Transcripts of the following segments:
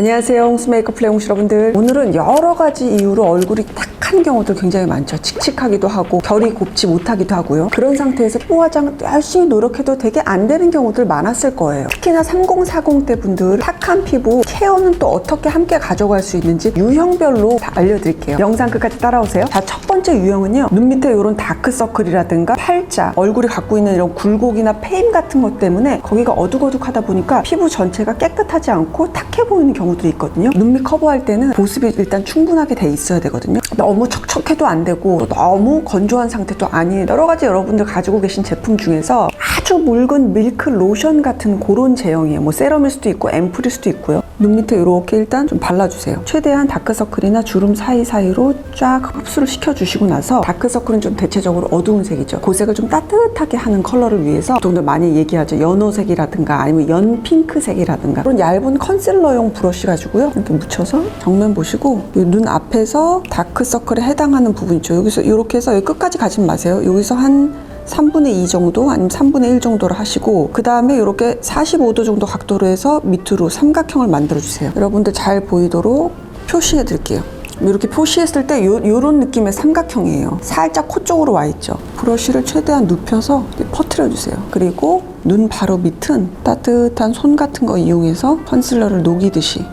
안녕하세요, 홍수 메이크업 플레이 홍수 여러분들. 오늘은 여러 가지 이유로 얼굴이 탁한 경우들 굉장히 많죠. 칙칙하기도 하고 결이 곱지 못하기도 하고요. 그런 상태에서 피부 화장 열심히 노력해도 되게 안 되는 경우들 많았을 거예요. 특히나 3040대 분들 탁한 피부 케어는 또 어떻게 함께 가져갈 수 있는지 유형별로 다 알려드릴게요. 영상 끝까지 따라오세요. 자, 첫 번째 유형은요, 눈 밑에 이런 다크서클이라든가 팔자, 얼굴이 갖고 있는 이런 굴곡이나 페임 같은 것 때문에 거기가 어둑어둑하다 보니까 피부 전체가 깨끗하지 않고 탁해 보이는 경우들이 있거든요. 눈 밑 커버할 때는 보습이 일단 충분하게 돼 있어야 되거든요. 너무 척척해도 안 되고 너무 건조한 상태도 아닌 여러 가지 여러분들 가지고 계신 제품 중에서 아주 묽은 밀크 로션 같은 그런 제형이에요. 뭐 세럼일 수도 있고 앰플일 수도 있고요. 눈 밑에 이렇게 일단 좀 발라주세요. 최대한 다크서클이나 주름 사이사이로 쫙 흡수를 시켜주시고 나서, 다크서클은 좀 대체적으로 어두운 색이죠. 그 색을 좀 따뜻하게 하는 컬러를 위해서 보통들 많이 얘기하죠. 연호색이라든가 아니면 연핑크색이라든가 그런 얇은 컨실러용 브러쉬 가지고요, 이렇게 묻혀서 정면 보시고 눈 앞에서 다크서클에 해당하는 부분 있죠. 여기서 이렇게 해서 여기 끝까지 가지 마세요. 여기서 한 3분의 2 정도 아니면 3분의 1 정도를 하시고, 그 다음에 이렇게 45도 정도 각도로 해서 밑으로 삼각형을 만들어 주세요. 여러분들 잘 보이도록 표시해 드릴게요. 이렇게 표시했을 때 요런 느낌의 삼각형이에요. 살짝 코 쪽으로 와 있죠. 브러쉬를 최대한 눕혀서 퍼뜨려 주세요. 그리고 눈 바로 밑은 따뜻한 손 같은 거 이용해서 컨실러를 녹이듯이,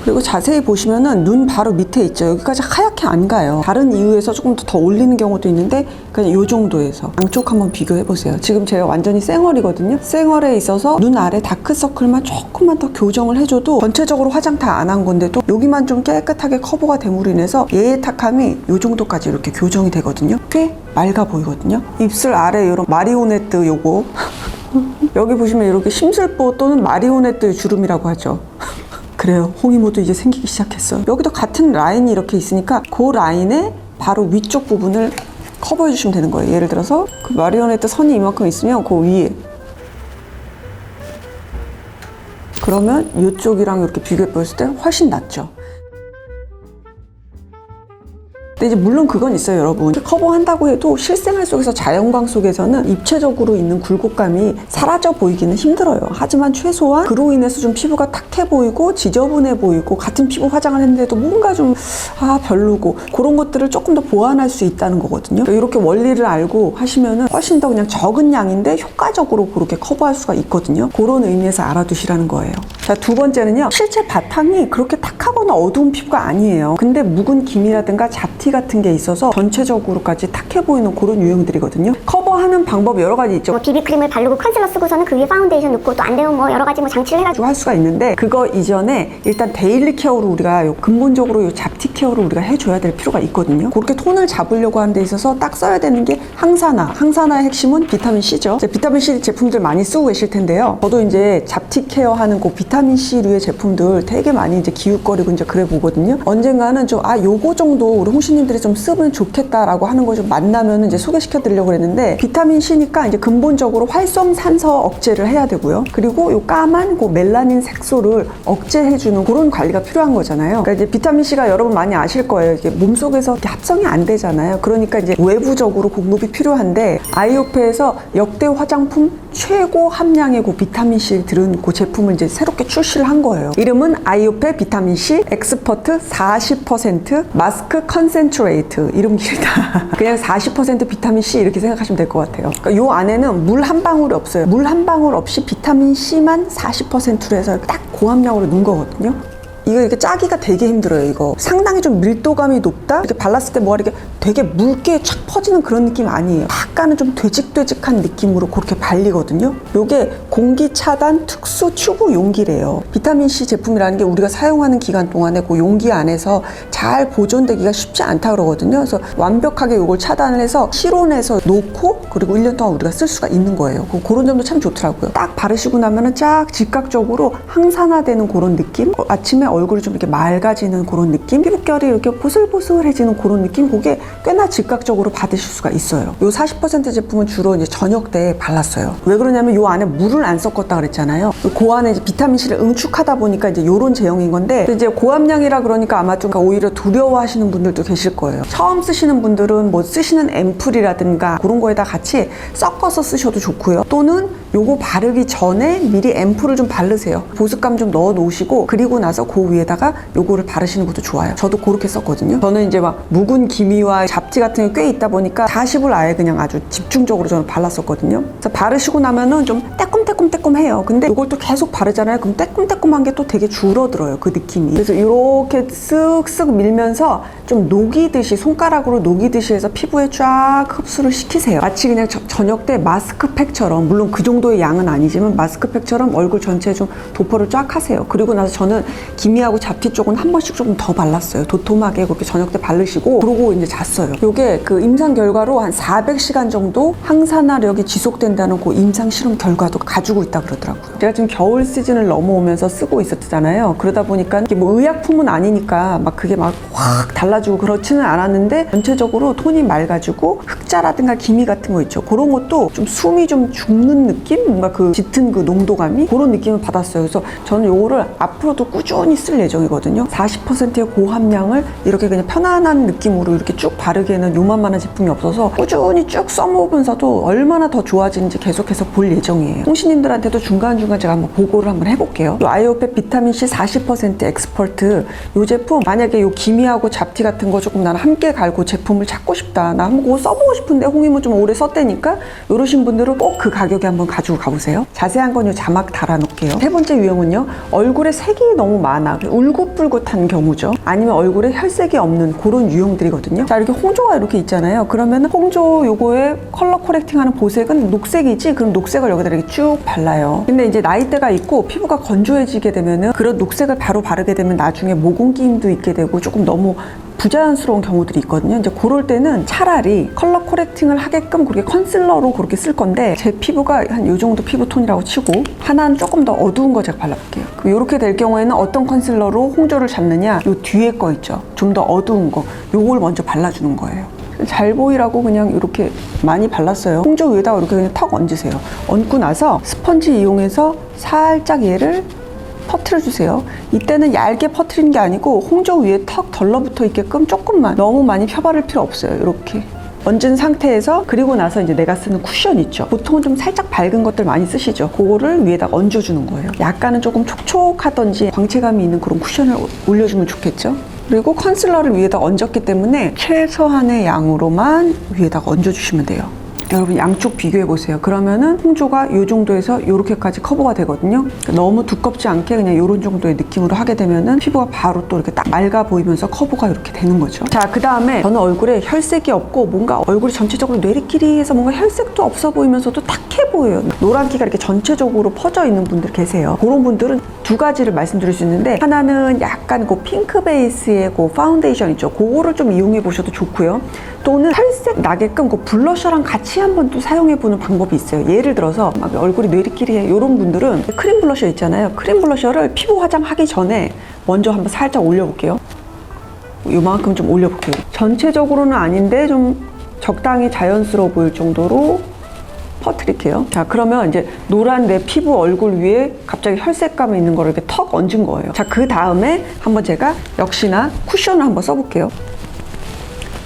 그리고 자세히 보시면은 눈 바로 밑에 있죠. 여기까지 하얗게 안 가요. 다른 이유에서 조금 더 올리는 경우도 있는데 그냥 요 정도에서 양쪽 한번 비교해 보세요. 지금 제가 완전히 쌩얼이거든요. 쌩얼에 있어서 눈 아래 다크서클만 조금만 더 교정을 해줘도 전체적으로 화장 다 안 한 건데도 여기만 좀 깨끗하게 커버가 됨으로 인해서 얘의 탁함이 요 정도까지 이렇게 교정이 되거든요. 꽤 맑아 보이거든요. 입술 아래 이런 마리오네트 요거 여기 보시면 이렇게 심술보 또는 마리오네트 주름이라고 하죠. 그래요. 홍이모도 이제 생기기 시작했어요. 여기도 같은 라인이 이렇게 있으니까 그 라인의 바로 위쪽 부분을 커버해 주시면 되는 거예요. 예를 들어서 그 마리오네트 선이 이만큼 있으면 그 위에, 그러면 이쪽이랑 이렇게 비교해 보였을 때 훨씬 낫죠. 근데 이제 물론 그건 있어요, 여러분. 커버한다고 해도 실생활 속에서, 자연광 속에서는 입체적으로 있는 굴곡감이 사라져 보이기는 힘들어요. 하지만 최소한 그로 인해서 좀 피부가 탁해 보이고 지저분해 보이고 같은 피부 화장을 했는데도 뭔가 좀 별로고 그런 것들을 조금 더 보완할 수 있다는 거거든요. 이렇게 원리를 알고 하시면은 훨씬 더 그냥 적은 양인데 효과적으로 그렇게 커버할 수가 있거든요. 그런 의미에서 알아두시라는 거예요. 자, 두 번째는요, 실제 바탕이 그렇게 탁하거나 어두운 피부가 아니에요. 근데 묵은 김이라든가 잡티 같은 게 있어서 전체적으로까지 탁해 보이는 그런 유형들이거든요. 커버하는 방법이 여러 가지 있죠. 비비크림을 바르고 컨실러 쓰고서는 그 위에 파운데이션 넣고, 또 안 되면 뭐 여러 가지 뭐 장치를 해가지고 할 수가 있는데, 그거 이전에 일단 데일리 케어로 우리가 근본적으로 잡티 케어를 우리가 해줘야 될 필요가 있거든요. 그렇게 톤을 잡으려고 하는 데 있어서 딱 써야 되는 게 항산화. 항산화의 핵심은 비타민C죠. 비타민C 제품들 많이 쓰고 계실 텐데요. 저도 이제 잡티 케어하는 그 비타민C류의 제품들 되게 많이 이제 기웃거리고 이제 그래 보거든요. 언젠가는 좀 요거 정도 우리 홍시님들이 좀 쓰면 좋겠다라고 하는 거 좀 만나면 이제 소개시켜 드리려고 그랬는데, 비타민C니까 이제 근본적으로 활성산소 억제를 해야 되고요. 그리고 요 까만 그 멜라닌 색소를 억제해주는 그런 관리가 필요한 거잖아요. 그러니까 이제 비타민C가 여러분 많이 아실 거예요. 이게 몸속에서 이렇게 합성이 안 되잖아요. 그러니까 이제 외부적으로 공급이 필요한데, 아이오페에서 역대 화장품 최고 함량의 그 비타민C 들은 그 제품을 이제 새롭게 출시를 한 거예요. 이름은 아이오페 비타민C 엑스퍼트 40% 마스크 컨센트레이트. 이름 길다. 그냥 40% 비타민C 이렇게 생각하시면 될 것 같아요. 그러니까 요 안에는 물 한 방울이 없어요. 물 한 방울 없이 비타민C만 40%로 해서 딱 고함량으로 넣은 거거든요. 이거 이렇게 짜기가 되게 힘들어요. 이거 상당히 좀 밀도감이 높다. 이렇게 발랐을 때 뭐가 이렇게 되게 묽게 착 퍼지는 그런 느낌 아니에요. 약간은 좀 되직되직한 느낌으로 그렇게 발리거든요. 요게 공기 차단 특수 튜브 용기래요. 비타민C 제품이라는 게 우리가 사용하는 기간 동안에 그 용기 안에서 잘 보존되기가 쉽지 않다 그러거든요. 그래서 완벽하게 요걸 차단을 해서 실온에서 놓고 그리고 1년 동안 우리가 쓸 수가 있는 거예요. 그런 점도 참 좋더라고요. 딱 바르시고 나면은 쫙 즉각적으로 항산화되는 그런 느낌? 아침에 얼굴이 좀 이렇게 맑아지는 그런 느낌? 피부결이 이렇게 보슬보슬해지는 그런 느낌? 그게 꽤나 즉각적으로 받으실 수가 있어요. 요 40% 제품은 주로 이제 저녁 때 발랐어요. 왜 그러냐면 요 안에 물을 안 섞었다 그랬잖아요. 그 안에 이제 비타민C를 응축하다 보니까 이제 요런 제형인 건데, 이제 고함량이라 그러니까 아마 좀 오히려 두려워하시는 분들도 계실 거예요. 처음 쓰시는 분들은 뭐 쓰시는 앰플이라든가 그런 거에다 같이 섞어서 쓰셔도 좋고요. 또는 요거 바르기 전에 미리 앰플을 좀 바르세요. 보습감 좀 넣어 놓으시고 그리고 나서 그 위에다가 요거를 바르시는 것도 좋아요. 저도 그렇게 썼거든요. 저는 이제 막 묵은 기미와 잡티 같은 게 꽤 있다 보니까 40을 아예 그냥 아주 집중적으로 저는 발랐었거든요. 그래서 바르시고 나면은 좀 따끔따끔따끔해요. 근데 이걸 또 계속 바르잖아요. 그럼 따끔따끔한 게 또 되게 줄어들어요. 그 느낌이. 그래서 이렇게 쓱쓱 밀면서 좀 녹이듯이 손가락으로 녹이듯이 해서 피부에 쫙 흡수를 시키세요. 마치 그냥 저녁 때 마스크팩처럼, 물론 그 정도의 양은 아니지만 마스크팩처럼 얼굴 전체에 좀 도포를 쫙 하세요. 그리고 나서 저는 기미하고 잡티 쪽은 한 번씩 조금 더 발랐어요. 도톰하게 그렇게 저녁 때 바르시고 그러고 이제 잤어요. 요게 그 임상 결과로 한 400시간 정도 항산화력이 지속된다는 그 임상 실험 결과도 가지고 있다 그러더라고요. 제가 지금 겨울 시즌을 넘어오면서 쓰고 있었잖아요. 그러다 보니까 이게 뭐 의약품은 아니니까 막 그게 막 확 달라지고 그렇지는 않았는데 전체적으로 톤이 맑아지고 흑자라든가 기미 같은 거 있죠. 그런 것도 좀 숨이 좀 죽는 느낌? 뭔가 그 짙은 그 농도감이 그런 느낌을 받았어요. 그래서 저는 요거를 앞으로도 꾸준히 쓸 예정이거든요. 40%의 고함량을 이렇게 그냥 편안한 느낌으로 이렇게 쭉 바르기에는 요만만한 제품이 없어서 꾸준히 쭉 써먹으면서도 얼마나 더 좋아지는지 계속해서 볼 예정이에요. 홍시님들한테도 중간중간 제가 한번 보고를 한번 해볼게요. 요 아이오페 비타민C 40% 엑스퍼트 요 제품 만약에 요 기미하고 잡티 같은 거 조금 나는 함께 갈고 제품을 찾고 싶다. 나 한번 그거 써보고 싶은데 홍임은 좀 오래 썼다니까 이러신 분들은 꼭 그 가격에 한번 가지고 가보세요. 자세한 건 요 자막 달아놓을게요. 세 번째 유형은요. 얼굴에 색이 너무 많아. 울긋불긋한 경우죠. 아니면 얼굴에 혈색이 없는 그런 유형들이거든요. 자, 이렇게 홍조가 이렇게 있잖아요. 그러면 홍조 요거에 컬러 코렉팅하는 보색은 녹색이지 그럼 녹색을 여기다 이렇게 쭉 발라요. 근데 이제 나이대가 있고 피부가 건조해지게 되면은 그런 녹색을 바로 바르게 되면 나중에 모공 끼임도 있게 되고 조금 너무 부자연스러운 경우들이 있거든요. 이제 그럴 때는 차라리 컬러 코렉팅을 하게끔 그렇게 컨실러로 그렇게 쓸 건데 제 피부가 한 요 정도 피부톤이라고 치고 하나는 조금 더 어두운 거 제가 발라볼게요. 이렇게 될 경우에는 어떤 컨실러로 홍조를 잡느냐 요 뒤에 거 있죠. 좀 더 어두운 거 요걸 먼저 발라주는 거예요. 잘 보이라고 그냥 이렇게 많이 발랐어요. 홍조 위에다가 이렇게 그냥 턱 얹으세요. 얹고 나서 스펀지 이용해서 살짝 얘를 퍼트려주세요. 이때는 얇게 퍼트리는 게 아니고 홍조 위에 턱 덜러붙어 있게끔 조금만, 너무 많이 펴바를 필요 없어요. 이렇게 얹은 상태에서 그리고 나서 이제 내가 쓰는 쿠션 있죠. 보통은 좀 살짝 밝은 것들 많이 쓰시죠. 그거를 위에다 얹어주는 거예요. 약간은 조금 촉촉하던지 광채감이 있는 그런 쿠션을 올려주면 좋겠죠. 그리고 컨실러를 위에다 얹었기 때문에 최소한의 양으로만 위에다가 얹어주시면 돼요. 여러분 양쪽 비교해 보세요. 그러면은 홍조가 이 정도에서 이렇게까지 커버가 되거든요. 너무 두껍지 않게 그냥 이런 정도의 느낌으로 하게 되면은 피부가 바로 또 이렇게 딱 맑아 보이면서 커버가 이렇게 되는 거죠. 자, 그 다음에 저는 얼굴에 혈색이 없고 뭔가 얼굴이 전체적으로 뇌리끼리해서 뭔가 혈색도 없어 보이면서도 탁해 보여요. 노란기가 이렇게 전체적으로 퍼져 있는 분들 계세요. 그런 분들은 두 가지를 말씀드릴 수 있는데 하나는 약간 그 핑크 베이스의 그 파운데이션 있죠. 그거를 좀 이용해 보셔도 좋고요. 또는 혈색 나게끔 그 블러셔랑 같이 한번 또 사용해보는 방법이 있어요. 예를 들어서 막 얼굴이 뇌리끼리해 이런 분들은 크림 블러셔 있잖아요. 크림 블러셔를 피부 화장하기 전에 먼저 한번 살짝 올려볼게요. 요만큼 좀 올려볼게요. 전체적으로는 아닌데 좀 적당히 자연스러워 보일 정도로 퍼뜨릴게요. 자, 그러면 이제 노란 내 피부 얼굴 위에 갑자기 혈색감 있는 거를 이렇게 턱 얹은 거예요. 자, 그 다음에 한번 제가 역시나 쿠션을 한번 써볼게요.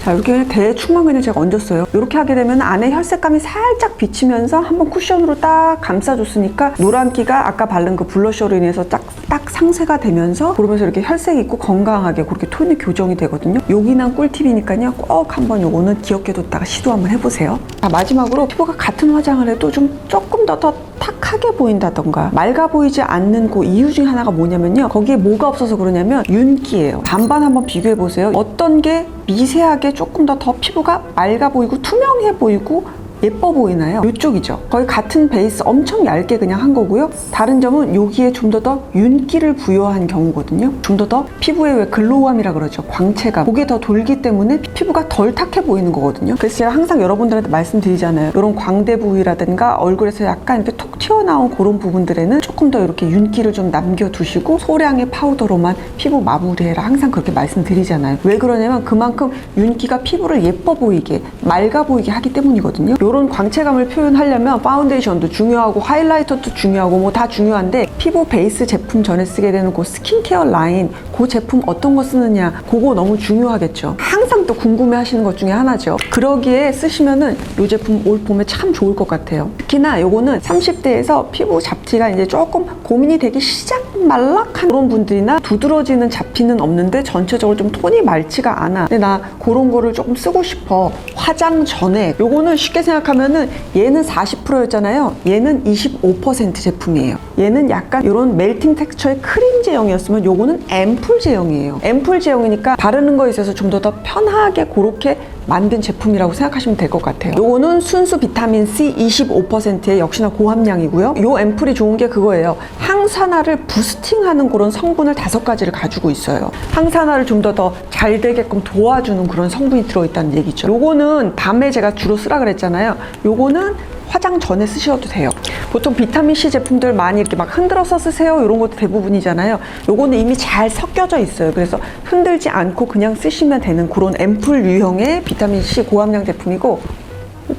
자, 이렇게 그냥 대충만 그냥 제가 얹었어요. 이렇게 하게 되면 안에 혈색감이 살짝 비치면서 한번 쿠션으로 딱 감싸줬으니까 노란기가 아까 바른 그 블러셔로 인해서 딱 상쇄가 되면서 그러면서 이렇게 혈색이 있고 건강하게 그렇게 톤이 교정이 되거든요. 요긴한 꿀팁이니까요. 꼭 한번 요거는 기억해뒀다가 시도 한번 해보세요. 자, 마지막으로 피부가 같은 화장을 해도 조금 더 탁하게 보인다던가 맑아 보이지 않는 그 이유 중에 하나가 뭐냐면요. 거기에 뭐가 없어서 그러냐면 윤기예요. 반반 한번 비교해보세요. 어떤 게 미세하게 조금 더 피부가 맑아 보이고 투명해 보이고 예뻐 보이나요? 이쪽이죠. 거의 같은 베이스 엄청 얇게 그냥 한 거고요. 다른 점은 여기에 좀 더 윤기를 부여한 경우거든요. 좀 더 피부에 왜 글로우함이라 그러죠. 광채감. 그게 더 돌기 때문에 피부가 덜 탁해 보이는 거거든요. 그래서 제가 항상 여러분들한테 말씀드리잖아요. 이런 광대 부위라든가 얼굴에서 약간 이렇게 톡 튀어나온 그런 부분들에는 조금 더 이렇게 윤기를 좀 남겨두시고 소량의 파우더로만 피부 마무리해라. 항상 그렇게 말씀드리잖아요. 왜 그러냐면 그만큼 윤기가 피부를 예뻐 보이게 맑아 보이게 하기 때문이거든요. 이런 광채감을 표현하려면 파운데이션도 중요하고 하이라이터도 중요하고 뭐 다 중요한데 피부 베이스 제품 전에 쓰게 되는 그 스킨케어 라인 그 제품 어떤 거 쓰느냐 그거 너무 중요하겠죠. 항상 항상 또 궁금해 하시는 것 중에 하나죠. 그러기에 쓰시면은 이 제품 올 봄에 참 좋을 것 같아요. 특히나 요거는 30대에서 피부 잡티가 이제 조금 고민이 되기 시작 말락한 그런 분들이나 두드러지는 잡티는 없는데 전체적으로 좀 톤이 맑지가 않아. 근데 나 그런 거를 조금 쓰고 싶어. 화장 전에. 요거는 쉽게 생각하면은 얘는 40%였잖아요. 얘는 25% 제품이에요. 얘는 약간 이런 멜팅 텍스처의 크림 제형이었으면 요거는 앰플 제형이에요. 앰플 제형이니까 바르는 거에 있어서 좀 더 편하게 그렇게 만든 제품이라고 생각하시면 될 것 같아요. 요거는 순수 비타민 C 25%의 역시나 고함량이고요. 요 앰플이 좋은 게 그거예요. 항산화를 부스팅하는 그런 성분을 5가지를 가지고 있어요. 항산화를 좀 더 잘 되게끔 도와주는 그런 성분이 들어있다는 얘기죠. 요거는 밤에 제가 주로 쓰라 그랬잖아요. 요거는 화장 전에 쓰셔도 돼요. 보통 비타민C 제품들 많이 이렇게 막 흔들어서 쓰세요 이런 것도 대부분이잖아요. 요거는 이미 잘 섞여져 있어요. 그래서 흔들지 않고 그냥 쓰시면 되는 그런 앰플 유형의 비타민C 고함량 제품이고,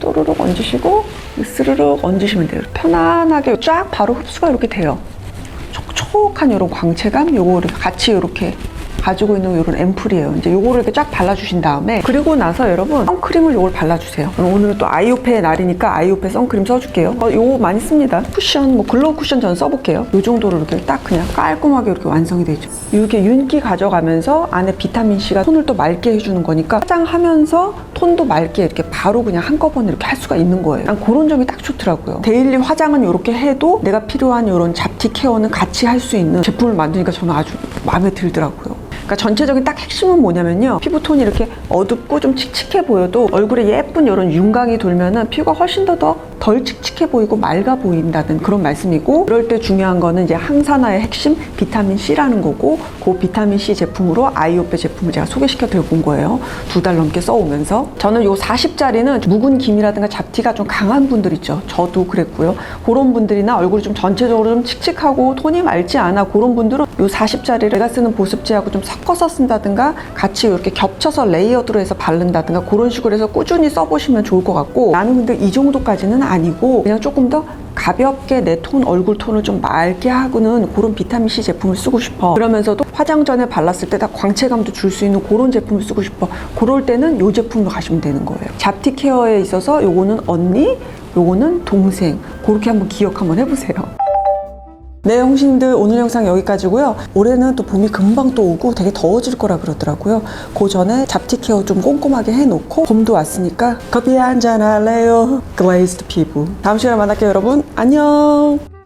또르륵 얹으시고 스르륵 얹으시면 돼요. 편안하게 쫙 바로 흡수가 이렇게 돼요. 촉촉한 이런 광채감, 요거를 같이 이렇게 가지고 있는 이런 앰플이에요. 이제 요거를 이렇게 쫙 발라주신 다음에, 그리고 나서 여러분 선크림을 요걸 발라주세요. 오늘은 또 아이오페의 날이니까 아이오페 선크림 써줄게요. 요거 많이 씁니다. 쿠션, 뭐 글로우 쿠션 저는 써볼게요. 요 정도로 이렇게 딱 그냥 깔끔하게 이렇게 완성이 되죠. 이렇게 윤기 가져가면서 안에 비타민C가 톤을 또 맑게 해주는 거니까 화장하면서 톤도 맑게 이렇게 바로 그냥 한꺼번에 이렇게 할 수가 있는 거예요. 난 그런 점이 딱 좋더라고요. 데일리 화장은 이렇게 해도 내가 필요한 이런 잡티 케어는 같이 할 수 있는 제품을 만드니까 저는 아주 마음에 들더라고요. 그러니까 전체적인 딱 핵심은 뭐냐면요, 피부톤이 이렇게 어둡고 좀 칙칙해 보여도 얼굴에 예쁜 이런 윤광이 돌면은 피부가 훨씬 더 덜 칙칙해 보이고 맑아 보인다는 그런 말씀이고, 그럴 때 중요한 거는 이제 항산화의 핵심 비타민C라는 거고, 그 비타민C 제품으로 아이오페 제품을 제가 소개시켜 드리고 온 거예요. 2달 넘게 써오면서. 저는 요 40짜리는 묵은 김이라든가 잡티가 좀 강한 분들 있죠. 저도 그랬고요. 그런 분들이나 얼굴이 좀 전체적으로 좀 칙칙하고 톤이 맑지 않아, 그런 분들은 요 40짜리를 내가 쓰는 보습제하고 좀 섞어서 쓴다든가 같이 이렇게 겹쳐서 레이어드로 해서 바른다든가 그런 식으로 해서 꾸준히 써보시면 좋을 것 같고, 나는 근데 이 정도까지는 아니고 그냥 조금 더 가볍게 내 톤, 얼굴 톤을 좀 맑게 하고는 그런 비타민C 제품을 쓰고 싶어. 그러면서도 화장 전에 발랐을 때 다 광채감도 줄 수 있는 그런 제품을 쓰고 싶어. 그럴 때는 이 제품으로 가시면 되는 거예요. 잡티 케어에 있어서 요거는 언니, 요거는 동생, 그렇게 한번 기억 한번 해보세요. 네, 홍신들 오늘 영상 여기까지고요. 올해는 또 봄이 금방 또 오고 되게 더워질 거라 그러더라고요. 그 전에 잡티 케어 좀 꼼꼼하게 해놓고 봄도 왔으니까 커피 한잔 할래요. 글레이스드 피부. 다음 시간에 만날게요, 여러분. 안녕.